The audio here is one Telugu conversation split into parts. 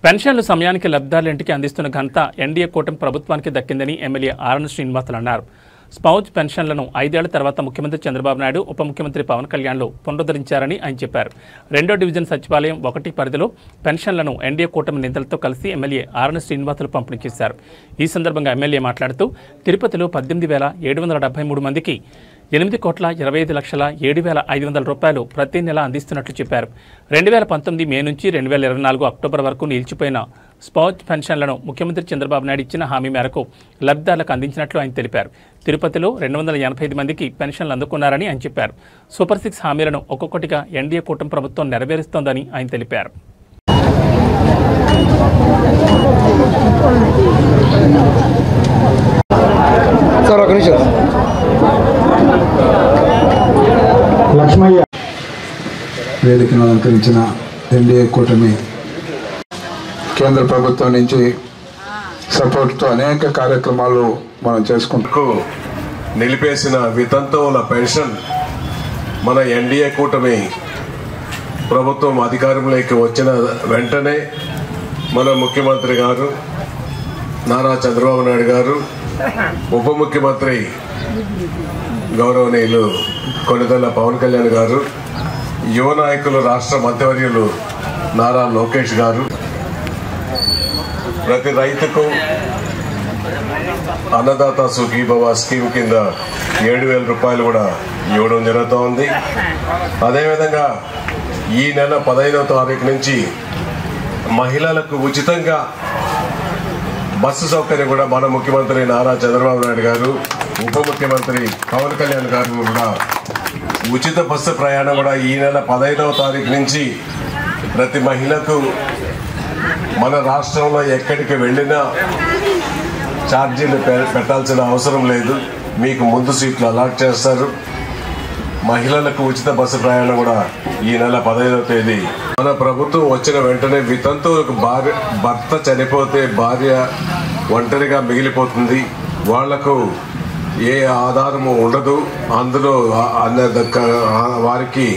పెన్షన్లు సమయానికి లబ్ధిదారుల ఇంటికి అందిస్తున్న ఘనత ఎన్డీఏ కూటమి ప్రభుత్వానికి దక్కిందని ఎమ్మెల్యే ఆర్ఎన్ శ్రీనివాసులు అన్నారు. స్పౌజ్ పెన్షన్లను 5 ఏళ్ల తర్వాత ముఖ్యమంత్రి చంద్రబాబు నాయుడు, ఉప ముఖ్యమంత్రి పవన్ కళ్యాణ్లు పునరుద్ధరించారని ఆయన చెప్పారు. 2వ డివిజన్ సచివాలయం 1 పరిధిలో పెన్షన్లను ఎన్డీఏ కూటమి నేతలతో కలిసి ఎమ్మెల్యే ఆర్ఎన్ శ్రీనివాసులు పంపిణీ చేశారు. ఈ సందర్భంగా ఎమ్మెల్యే మాట్లాడుతూ తిరుపతిలో 18,773 మందికి 8,25,07,500 రూపాయలు ప్రతి నెల అందిస్తున్నట్లు చెప్పారు. 2019 మే నుంచి 2024 అక్టోబర్ వరకు నిలిచిపోయిన స్పౌజ్ పెన్షన్లను ముఖ్యమంత్రి చంద్రబాబు నాయుడు ఇచ్చిన హామీ మేరకు లబ్ధిదారులకు అందించినట్లు ఆయన తెలిపారు. తిరుపతిలో 285 మందికి పెన్షన్లు అందుకున్నారని ఆయన చెప్పారు. సూపర్ 6 హామీలను ఒక్కొక్కటిగా ఎన్డీఏ కూటమి ప్రభుత్వం నెరవేరుస్తోందని ఆయన తెలిపారు. లక్ష్మయ్య వేదికను అలంకరించిన ఎన్డీఏ కూటమి కేంద్ర ప్రభుత్వం నుంచి సపోర్ట్తో అనేక కార్యక్రమాలు మనం చేసుకుంటూ నిలిపేసిన వితంతువుల పెన్షన్ మన ఎన్డీఏ కూటమి ప్రభుత్వం అధికారంలోకి వచ్చిన వెంటనే మన ముఖ్యమంత్రి గారు నారా చంద్రబాబు నాయుడు గారు, ఉప ముఖ్యమంత్రి గౌరవనీయులు కొణిదెల పవన్ కళ్యాణ్ గారు, యువ నాయకులు రాష్ట్ర మంత్రివర్యులు నారా లోకేష్ గారు ప్రతి రైతుకు అన్నదాత సుఖీభవ స్కీమ్ కింద 7,000 రూపాయలు కూడా ఇవ్వడం జరుగుతోంది. అదేవిధంగా ఈ నెల 15వ తారీఖు నుంచి మహిళలకు ఉచితంగా బస్సు సౌకర్యం కూడా మన ముఖ్యమంత్రి నారా చంద్రబాబు నాయుడు గారు, ఉప ముఖ్యమంత్రి పవన్ కళ్యాణ్ గారు కూడా ఉచిత బస్సు ప్రయాణం కూడా ఈ నెల 15వ తారీఖు నుంచి ప్రతి మహిళకు మన రాష్ట్రంలో ఎక్కడికి వెళ్ళినా ఛార్జీలు పెట్టాల్సిన అవసరం లేదు. మీకు ముందు సీట్లు అలాట్ చేస్తారు. మహిళలకు ఉచిత బస్సు ప్రయాణం కూడా ఈ నెల 15వ తేదీ. మన ప్రభుత్వం వచ్చిన వెంటనే వితంతువులకు భర్త చనిపోతే భార్య ఒంటరిగా మిగిలిపోతుంది. వాళ్లకు ఏ ఆధారము ఉండదు. అందులో వారికి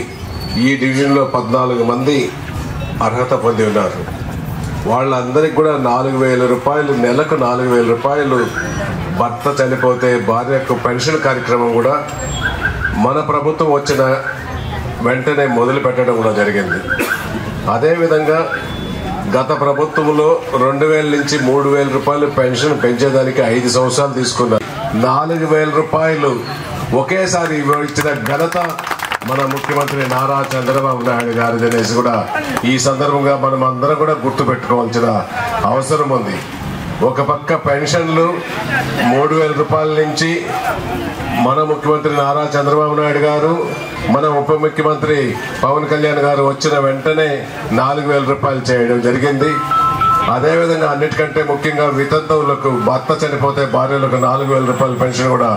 ఈ డివిజన్లో 14 మంది అర్హత పొంది ఉన్నారు. వాళ్ళందరికీ కూడా 4,000 రూపాయలు, నెలకు 4,000 రూపాయలు భర్త చనిపోతే భార్యకు పెన్షన్ కార్యక్రమం కూడా మన ప్రభుత్వం వచ్చిన వెంటనే మొదలు పెట్టడం కూడా జరిగింది. అదేవిధంగా గత ప్రభుత్వంలో 2,000 నుంచి 3,000 రూపాయలు పెన్షన్ పెంచేదానికి 5 సంవత్సరాలు తీసుకున్నారు. 4,000 రూపాయలు ఒకేసారి ఇచ్చిన ఘనత మన ముఖ్యమంత్రి నారా చంద్రబాబు నాయుడు గారిది అనేసి కూడా ఈ సందర్భంగా మనం అందరం కూడా గుర్తుపెట్టుకోవాల్సిన అవసరం ఉంది. ఒక పక్క పెన్షన్లు 3,000 రూపాయల నుంచి మన ముఖ్యమంత్రి నారా చంద్రబాబు నాయుడు గారు, మన ఉప ముఖ్యమంత్రి పవన్ కళ్యాణ్ గారు వచ్చిన వెంటనే 4,000 రూపాయలు చేయడం జరిగింది. అదేవిధంగా అన్నిటికంటే ముఖ్యంగా వితంతువులకు భర్త చనిపోతే భార్యలకు 4,000 రూపాయల పెన్షన్ కూడా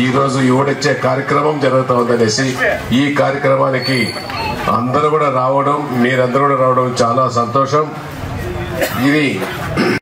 ఈ రోజు ఇవ్వడిచ్చే కార్యక్రమం జరుగుతుందనేసి ఈ కార్యక్రమానికి అందరూ కూడా రావడం, మీరందరూ కూడా రావడం చాలా సంతోషం. ఇది